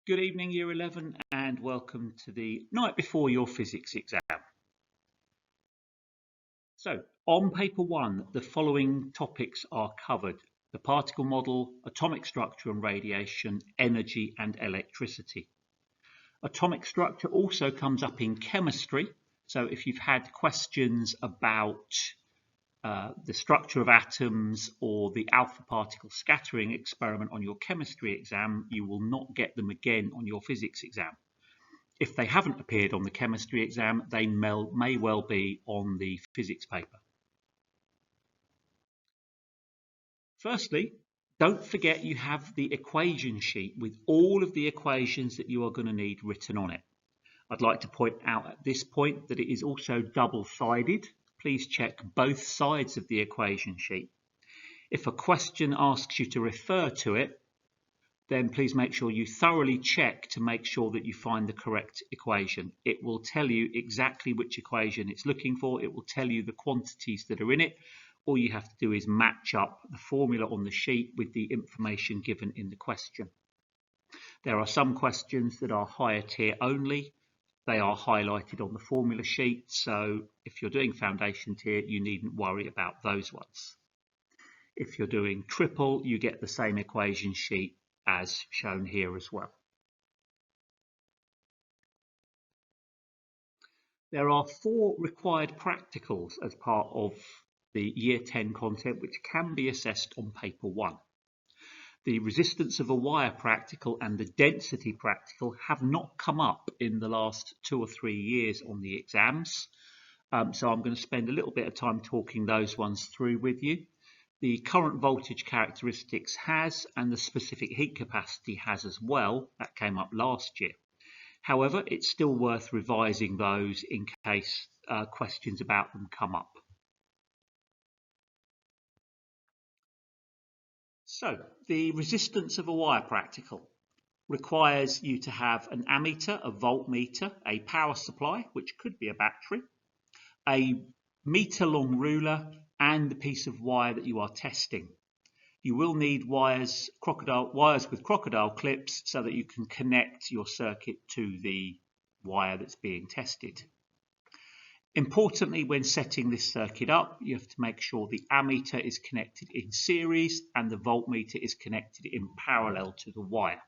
Good evening, Year 11, and welcome to the night before your physics exam. So, on paper 1, the following topics are covered: the particle model, atomic structure and radiation, energy and electricity. Atomic structure also comes up in chemistry, so if you've had questions about the structure of atoms or the alpha particle scattering experiment on your chemistry exam, you will not get them again on your physics exam. If they haven't appeared on the chemistry exam, they may well be on the physics paper. Firstly, don't forget you have the equation sheet with all of the equations that you are going to need written on it. I'd like to point out at this point that it is also double-sided. Please check both sides of the equation sheet. If a question asks you to refer to it, then please make sure you thoroughly check to make sure that you find the correct equation. It will tell you exactly which equation it's looking for. It will tell you the quantities that are in it. All you have to do is match up the formula on the sheet with the information given in the question. There are some questions that are higher tier only. They are highlighted on the formula sheet, so if you're doing foundation tier, you needn't worry about those ones. If you're doing triple, you get the same equation sheet as shown here as well. There are 4 required practicals as part of the Year 10 content which can be assessed on paper 1. The resistance of a wire practical and the density practical have not come up in the last 2 or 3 years on the exams, so I'm going to spend a little bit of time talking those ones through with you. The current voltage characteristics has, and the specific heat capacity has as well. That came up last year. However, it's still worth revising those in case questions about them come up. So, the resistance of a wire practical requires you to have an ammeter, a voltmeter, a power supply, which could be a battery, a meter-long ruler, and the piece of wire that you are testing. You will need wires with crocodile clips so that you can connect your circuit to the wire that's being tested. Importantly, when setting this circuit up, you have to make sure the ammeter is connected in series and the voltmeter is connected in parallel to the wire.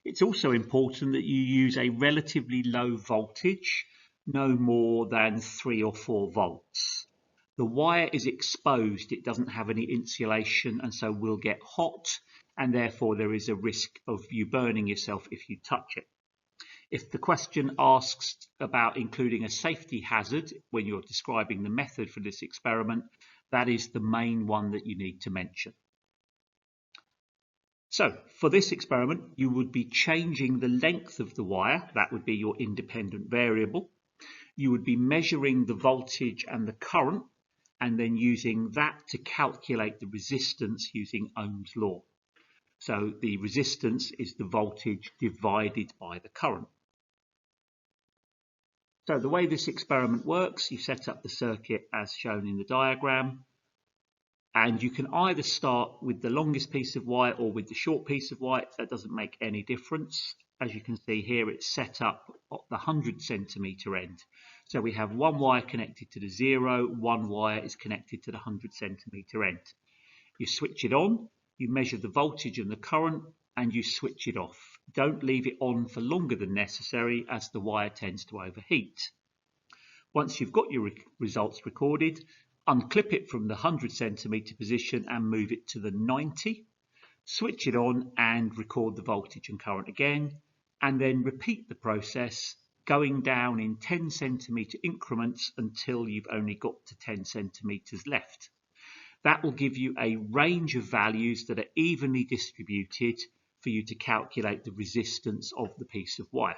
It's also important that you use a relatively low voltage, no more than 3 or 4 volts. The wire is exposed, it doesn't have any insulation, and so will get hot, and therefore there is a risk of you burning yourself if you touch it. If the question asks about including a safety hazard when you're describing the method for this experiment, that is the main one that you need to mention. So, for this experiment, you would be changing the length of the wire. That would be your independent variable. You would be measuring the voltage and the current, and then using that to calculate the resistance using Ohm's law. So the resistance is the voltage divided by the current. So the way this experiment works, you set up the circuit as shown in the diagram, and you can either start with the longest piece of wire or with the short piece of wire. That doesn't make any difference. As you can see here, it's set up at the 100 centimeter end. So we have one wire connected to the 0, one wire is connected to the 100 centimeter end. You switch it on, you measure the voltage and the current, and you switch it off. Don't leave it on for longer than necessary, as the wire tends to overheat. Once you've got your results recorded, unclip it from the 100 centimeter position and move it to the 90. Switch it on and record the voltage and current again, and then repeat the process, going down in 10 centimeter increments until you've only got to 10 centimeters left. That will give you a range of values that are evenly distributed for you to calculate the resistance of the piece of wire.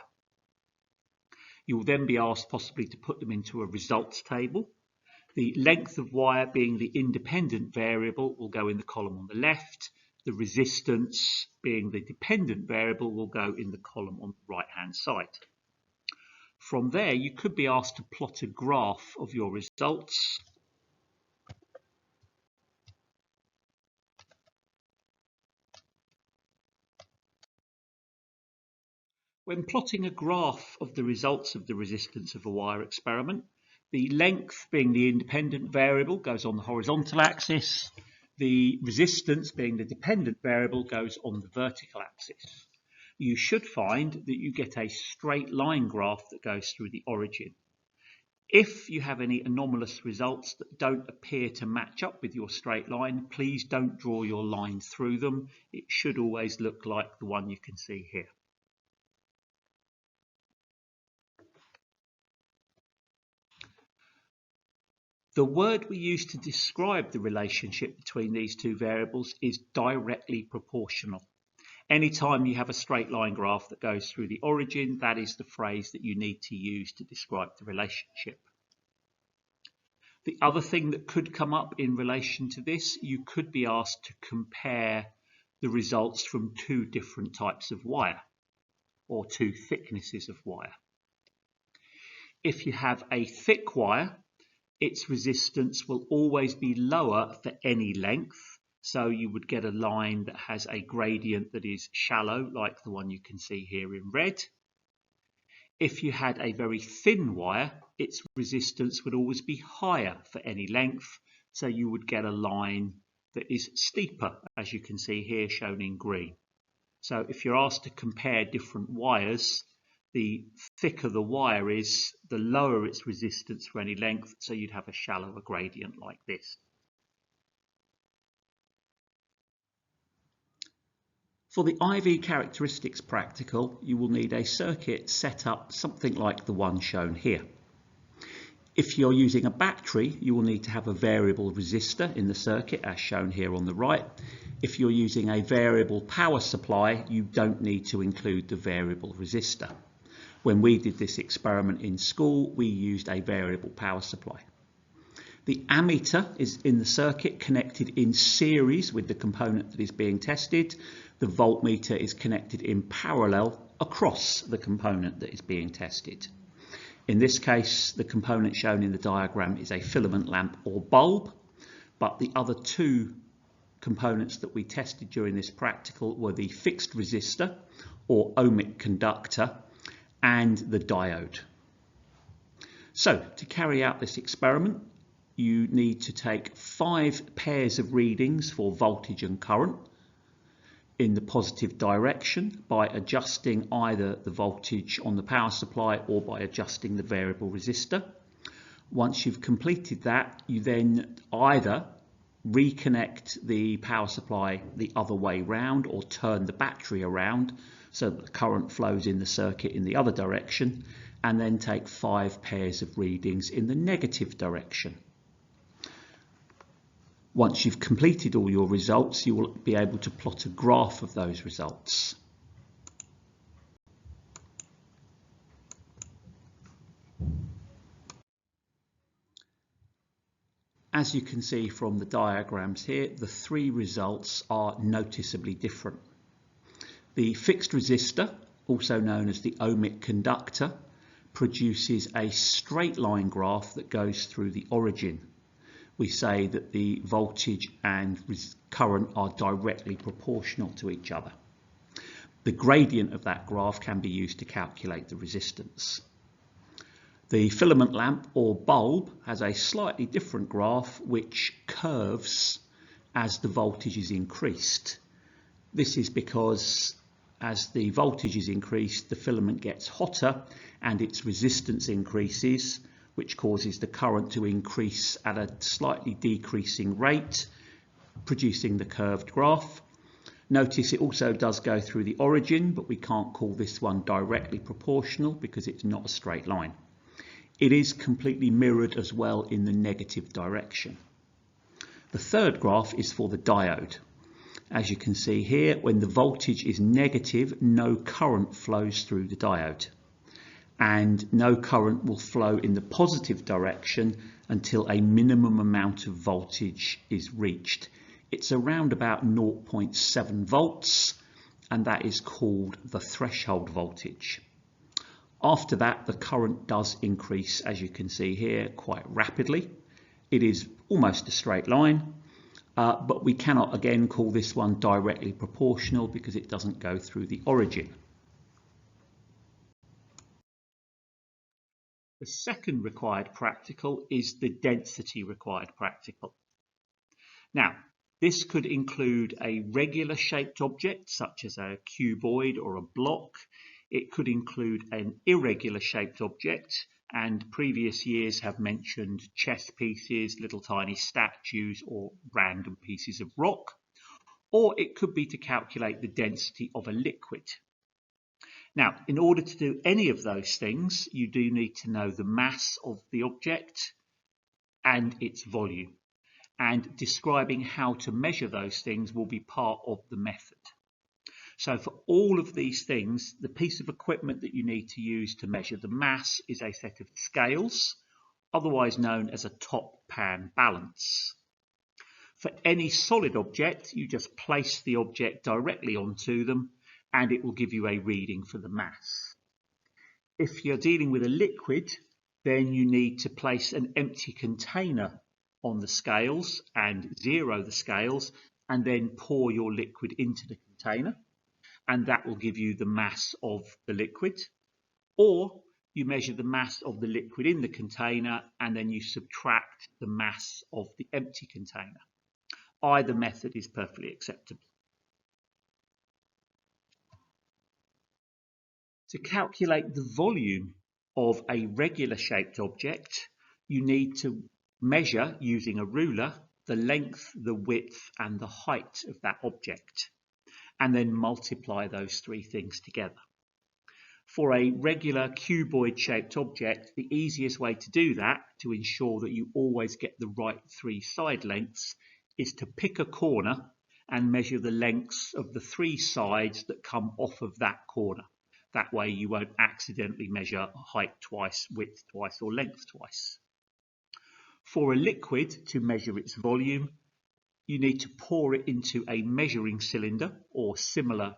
You will then be asked possibly to put them into a results table. The length of wire, being the independent variable, will go in the column on the left. The resistance, being the dependent variable, will go in the column on the right-hand side. From there, you could be asked to plot a graph of your results. When plotting a graph of the results of the resistance of a wire experiment, the length being the independent variable goes on the horizontal axis, the resistance being the dependent variable goes on the vertical axis. You should find that you get a straight line graph that goes through the origin. If you have any anomalous results that don't appear to match up with your straight line, please don't draw your line through them. It should always look like the one you can see here. The word we use to describe the relationship between these two variables is directly proportional. Anytime you have a straight line graph that goes through the origin, that is the phrase that you need to use to describe the relationship. The other thing that could come up in relation to this, you could be asked to compare the results from two different types of wire or two thicknesses of wire. If you have a thick wire, its resistance will always be lower for any length. So you would get a line that has a gradient that is shallow, like the one you can see here in red. If you had a very thin wire, its resistance would always be higher for any length. So you would get a line that is steeper, as you can see here shown in green. So if you're asked to compare different wires, the thicker the wire is, the lower its resistance for any length. So you'd have a shallower gradient like this. For the IV characteristics practical, you will need a circuit set up something like the one shown here. If you're using a battery, you will need to have a variable resistor in the circuit as shown here on the right. If you're using a variable power supply, you don't need to include the variable resistor. When we did this experiment in school, we used a variable power supply. The ammeter is in the circuit connected in series with the component that is being tested. The voltmeter is connected in parallel across the component that is being tested. In this case, the component shown in the diagram is a filament lamp or bulb, but the other two components that we tested during this practical were the fixed resistor or ohmic conductor and the diode. So to carry out this experiment, you need to take 5 pairs of readings for voltage and current in the positive direction by adjusting either the voltage on the power supply or by adjusting the variable resistor. Once you've completed that, you then either reconnect the power supply the other way round or turn the battery around so that the current flows in the circuit in the other direction, and then take 5 pairs of readings in the negative direction. Once you've completed all your results, you will be able to plot a graph of those results. As you can see from the diagrams here, the 3 results are noticeably different. The fixed resistor, also known as the ohmic conductor, produces a straight line graph that goes through the origin. We say that the voltage and current are directly proportional to each other. The gradient of that graph can be used to calculate the resistance. The filament lamp or bulb has a slightly different graph which curves as the voltage is increased. This is because as the voltage is increased, the filament gets hotter and its resistance increases, which causes the current to increase at a slightly decreasing rate, producing the curved graph. Notice it also does go through the origin, but we can't call this one directly proportional because it's not a straight line. It is completely mirrored as well in the negative direction. The third graph is for the diode. As you can see here, when the voltage is negative, no current flows through the diode, and no current will flow in the positive direction until a minimum amount of voltage is reached. It's around about 0.7 volts, and that is called the threshold voltage. After that, the current does increase, as you can see here, quite rapidly. It is almost a straight line, but we cannot again call this one directly proportional because it doesn't go through the origin. The second required practical is the density required practical. Now, this could include a regular shaped object such as a cuboid or a block. It could include an irregular shaped object, and previous years have mentioned chess pieces, little tiny statues or random pieces of rock. Or it could be to calculate the density of a liquid. Now, in order to do any of those things, you do need to know the mass of the object and its volume. And describing how to measure those things will be part of the method. So for all of these things, the piece of equipment that you need to use to measure the mass is a set of scales, otherwise known as a top pan balance. For any solid object, you just place the object directly onto them and it will give you a reading for the mass. If you're dealing with a liquid, then you need to place an empty container on the scales and zero the scales and then pour your liquid into the container, and that will give you the mass of the liquid. Or you measure the mass of the liquid in the container and then you subtract the mass of the empty container. Either method is perfectly acceptable. To calculate the volume of a regular shaped object, you need to measure using a ruler the length, the width and the height of that object, and then multiply those three things together. For a regular cuboid shaped object, the easiest way to do that, to ensure that you always get the right three side lengths, is to pick a corner and measure the lengths of the three sides that come off of that corner. That way you won't accidentally measure height twice, width twice or length twice. For a liquid, to measure its volume, you need to pour it into a measuring cylinder or similar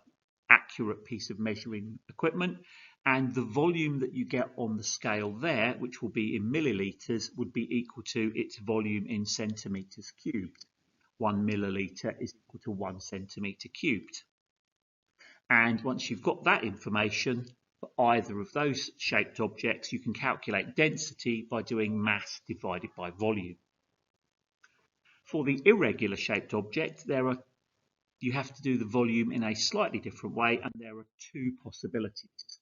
accurate piece of measuring equipment, and the volume that you get on the scale there, which will be in millilitres, would be equal to its volume in centimetres cubed. 1 milliliter is equal to 1 centimetre cubed. And once you've got that information for either of those shaped objects, you can calculate density by doing mass divided by volume. For the irregular shaped object, you have to do the volume in a slightly different way, and there are two possibilities.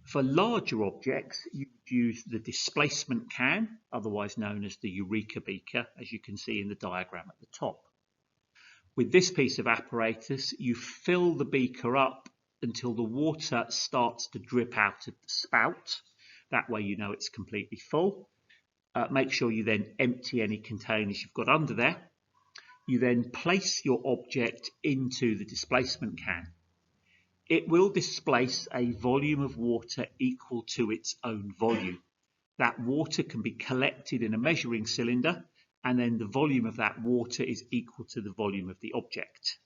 For larger objects, you would use the displacement can, otherwise known as the Eureka beaker, as you can see in the diagram at the top. With this piece of apparatus, you fill the beaker up until the water starts to drip out of the spout. That way you know it's completely full. Make sure you then empty any containers you've got under there. You then place your object into the displacement can. It will displace a volume of water equal to its own volume. That water can be collected in a measuring cylinder, and then the volume of that water is equal to the volume of the object.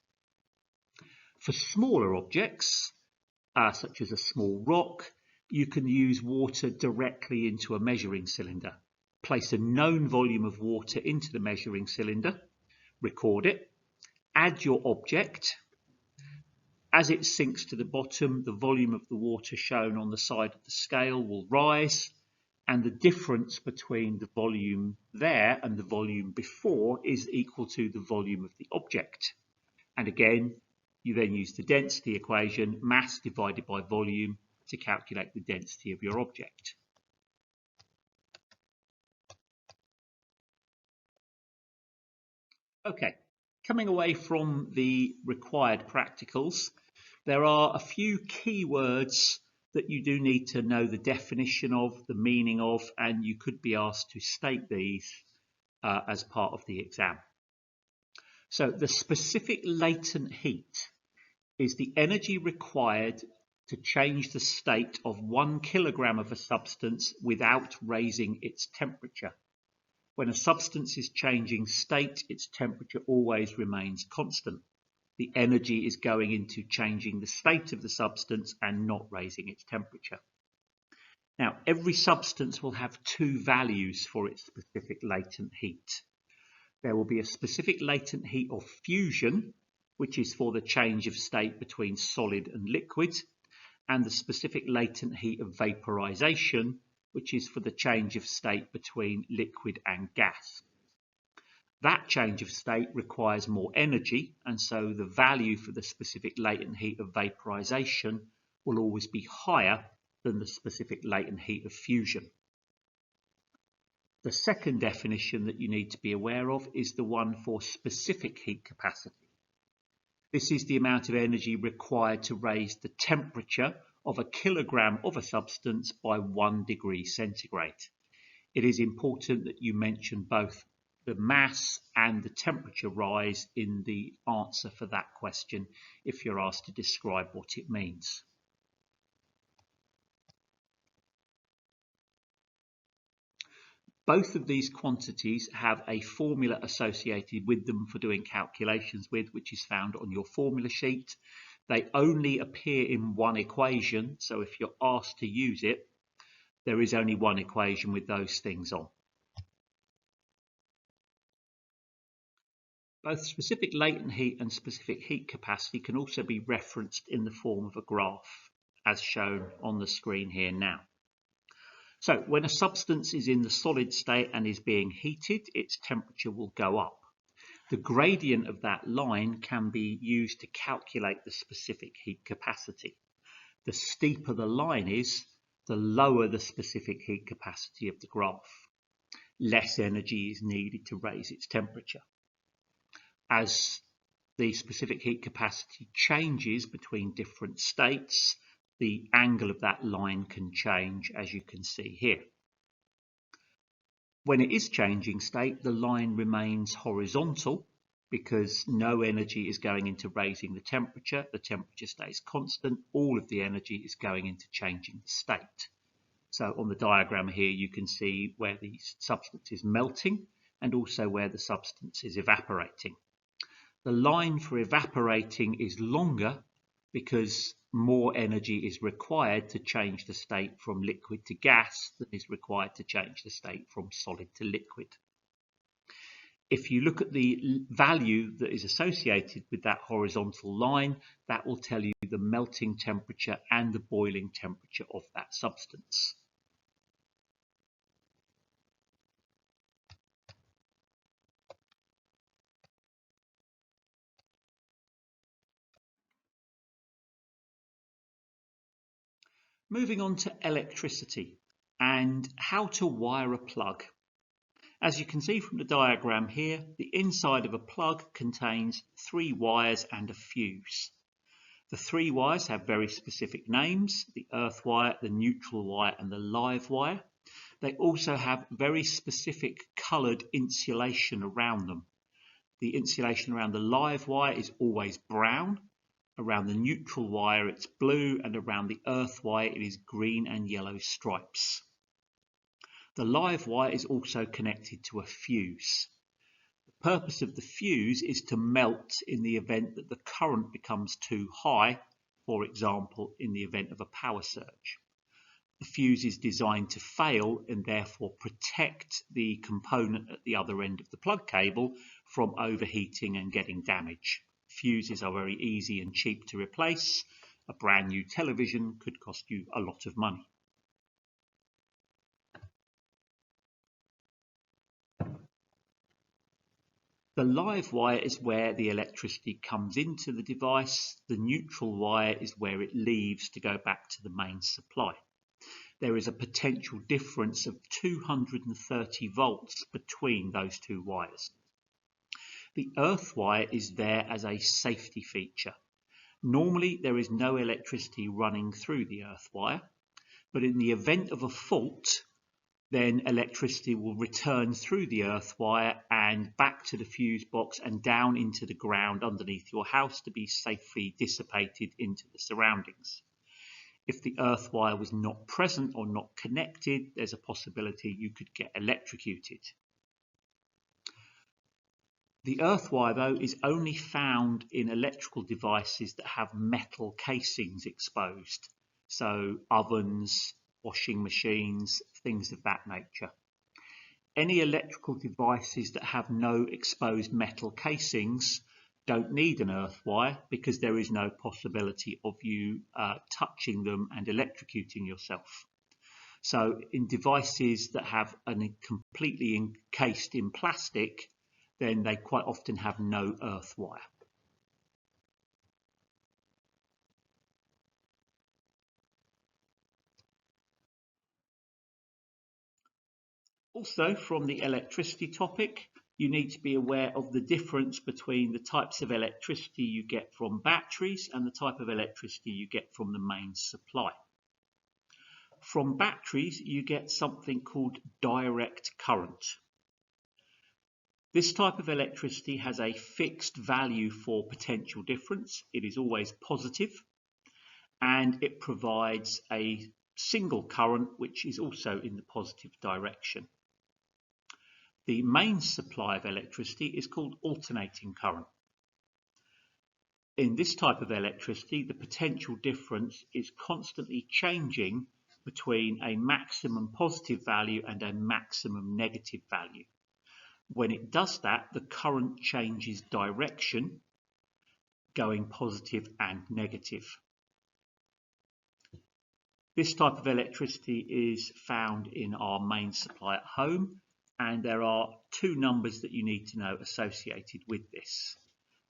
For smaller objects, such as a small rock, you can use water directly into a measuring cylinder. Place a known volume of water into the measuring cylinder, record it, add your object. As it sinks to the bottom, the volume of the water shown on the side of the scale will rise, and the difference between the volume there and the volume before is equal to the volume of the object. And again, you then use the density equation, mass divided by volume, to calculate the density of your object. Okay, coming away from the required practicals, there are a few key words that you do need to know the definition of, the meaning of, and you could be asked to state these as part of the exam. So the specific latent heat is the energy required to change the state of 1 kilogram of a substance without raising its temperature. When a substance is changing state, its temperature always remains constant. The energy is going into changing the state of the substance and not raising its temperature. Now, every substance will have two values for its specific latent heat. There will be a specific latent heat of fusion, which is for the change of state between solid and liquid, and the specific latent heat of vaporization, which is for the change of state between liquid and gas. That change of state requires more energy, and so the value for the specific latent heat of vaporization will always be higher than the specific latent heat of fusion. The second definition that you need to be aware of is the one for specific heat capacity. This is the amount of energy required to raise the temperature of a kilogram of a substance by 1 degree centigrade. It is important that you mention both the mass and the temperature rise in the answer for that question if you're asked to describe what it means. Both of these quantities have a formula associated with them for doing calculations with, which is found on your formula sheet. They only appear in one equation, so if you're asked to use it, there is only one equation with those things on. Both specific latent heat and specific heat capacity can also be referenced in the form of a graph, as shown on the screen here now. So when a substance is in the solid state and is being heated, its temperature will go up. The gradient of that line can be used to calculate the specific heat capacity. The steeper the line is, the lower the specific heat capacity of the graph. Less energy is needed to raise its temperature. As the specific heat capacity changes between different states, the angle of that line can change, as you can see here. When it is changing state, the line remains horizontal because no energy is going into raising the temperature stays constant, all of the energy is going into changing the state. So on the diagram here you can see where the substance is melting and also where the substance is evaporating. The line for evaporating is longer because more energy is required to change the state from liquid to gas than is required to change the state from solid to liquid. If you look at the value that is associated with that horizontal line, that will tell you the melting temperature and the boiling temperature of that substance. Moving on to electricity and how to wire a plug. As you can see from the diagram here, the inside of a plug contains 3 wires and a fuse. The 3 wires have very specific names: the earth wire, the neutral wire and the live wire. They also have very specific coloured insulation around them. The insulation around the live wire is always brown. Around the neutral wire it's blue, and around the earth wire it is green and yellow stripes. The live wire is also connected to a fuse. The purpose of the fuse is to melt in the event that the current becomes too high, for example in the event of a power surge. The fuse is designed to fail and therefore protect the component at the other end of the plug cable from overheating and getting damage. Fuses are very easy and cheap to replace. A brand new television could cost you a lot of money. The live wire is where the electricity comes into the device. The neutral wire is where it leaves to go back to the main supply. There is a potential difference of 230 volts between those 2 wires. The earth wire is there as a safety feature. Normally there is no electricity running through the earth wire, but in the event of a fault, then electricity will return through the earth wire and back to the fuse box and down into the ground underneath your house to be safely dissipated into the surroundings. If the earth wire was not present or not connected, there's a possibility you could get electrocuted. The earth wire, though, is only found in electrical devices that have metal casings exposed, so ovens, washing machines, things of that nature. Any electrical devices that have no exposed metal casings don't need an earth wire because there is no possibility of you touching them and electrocuting yourself. So in devices that have completely encased in plastic, then they quite often have no earth wire. Also, from the electricity topic, you need to be aware of the difference between the types of electricity you get from batteries and the type of electricity you get from the mains supply. From batteries, you get something called direct current. This type of electricity has a fixed value for potential difference. It is always positive, and it provides a single current which is also in the positive direction. The main supply of electricity is called alternating current. In this type of electricity, the potential difference is constantly changing between a maximum positive value and a maximum negative value. When it does that, the current changes direction, going positive and negative. This type of electricity is found in our main supply at home, and there are two numbers that you need to know associated with this.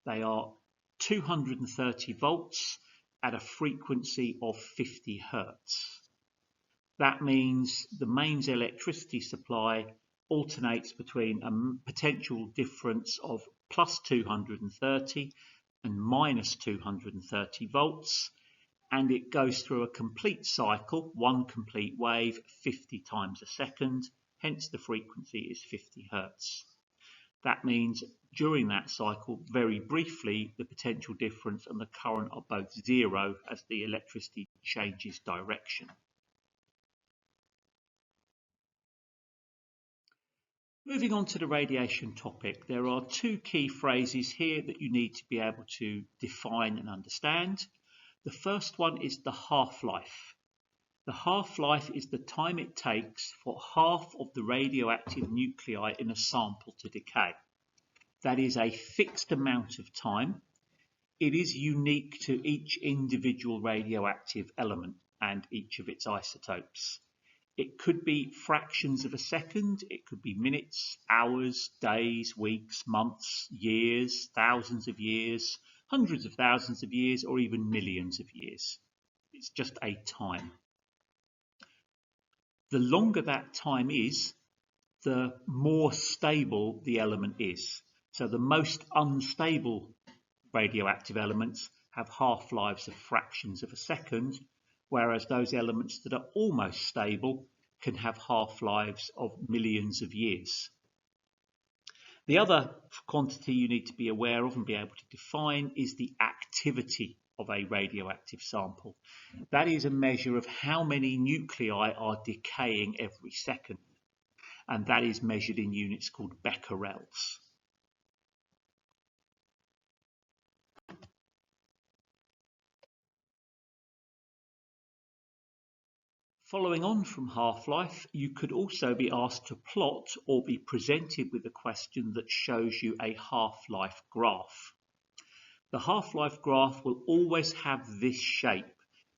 They are 230 volts at a frequency of 50 hertz. That means the mains electricity supply alternates between a potential difference of plus 230 and minus 230 volts, and it goes through a complete cycle, one complete wave, 50 times a second, hence the frequency is 50 hertz. That means during that cycle, very briefly, the potential difference and the current are both zero as the electricity changes direction. Moving on to the radiation topic, there are two key phrases here that you need to be able to define and understand. The first one is the half-life. The half-life is the time it takes for half of the radioactive nuclei in a sample to decay. That is a fixed amount of time. It is unique to each individual radioactive element and each of its isotopes. It could be fractions of a second, it could be minutes, hours, days, weeks, months, years, thousands of years, hundreds of thousands of years, or even millions of years. It's just a time. The longer that time is, the more stable the element is. So the most unstable radioactive elements have half-lives of fractions of a second, whereas those elements that are almost stable can have half-lives of millions of years. The other quantity you need to be aware of and be able to define is the activity of a radioactive sample. That is a measure of how many nuclei are decaying every second, and that is measured in units called becquerels. Following on from half-life, you could also be asked to plot or be presented with a question that shows you a half-life graph. The half-life graph will always have this shape.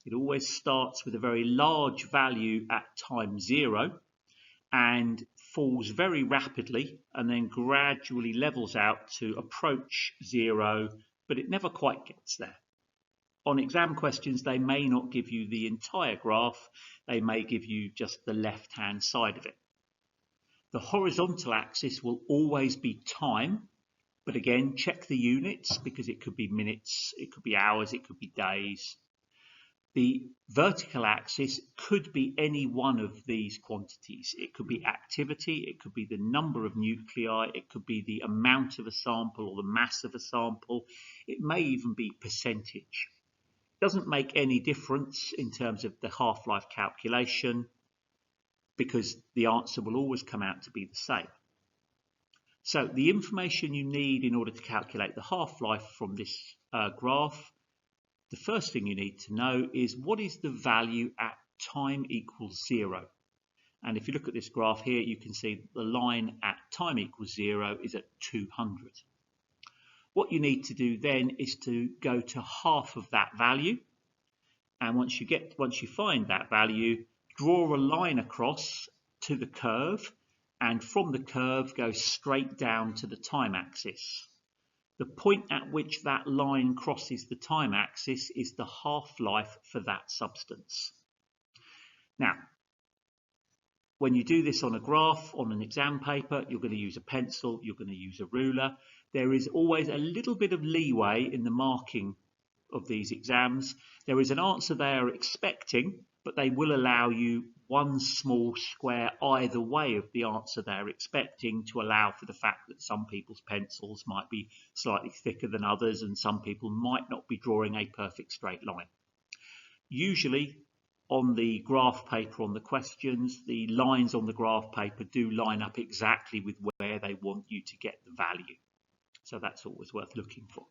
It always starts with a very large value at time 0 and falls very rapidly and then gradually levels out to approach 0, but it never quite gets there. On exam questions, they may not give you the entire graph, they may give you just the left-hand side of it. The horizontal axis will always be time, but again, check the units because it could be minutes, it could be hours, it could be days. The vertical axis could be any one of these quantities. It could be activity, it could be the number of nuclei, it could be the amount of a sample or the mass of a sample, it may even be percentage. Doesn't make any difference in terms of the half-life calculation because the answer will always come out to be the same. So the information you need in order to calculate the half-life from this graph, the first thing you need to know is what is the value at time equals 0. And if you look at this graph here, you can see that the line at time equals 0 is at 200. What you need to do then is to go to half of that value, and once you find that value, draw a line across to the curve, and from the curve go straight down to the time axis. The point at which that line crosses the time axis is the half-life for that substance. Now, when you do this on a graph, on an exam paper, you're going to use a pencil, you're going to use a ruler. There is always a little bit of leeway in the marking of these exams. There is an answer they are expecting, but they will allow you one small square either way of the answer they're expecting to allow for the fact that some people's pencils might be slightly thicker than others and some people might not be drawing a perfect straight line. Usually on the graph paper, on the questions, the lines on the graph paper do line up exactly with where they want you to get the value. So that's always worth looking for.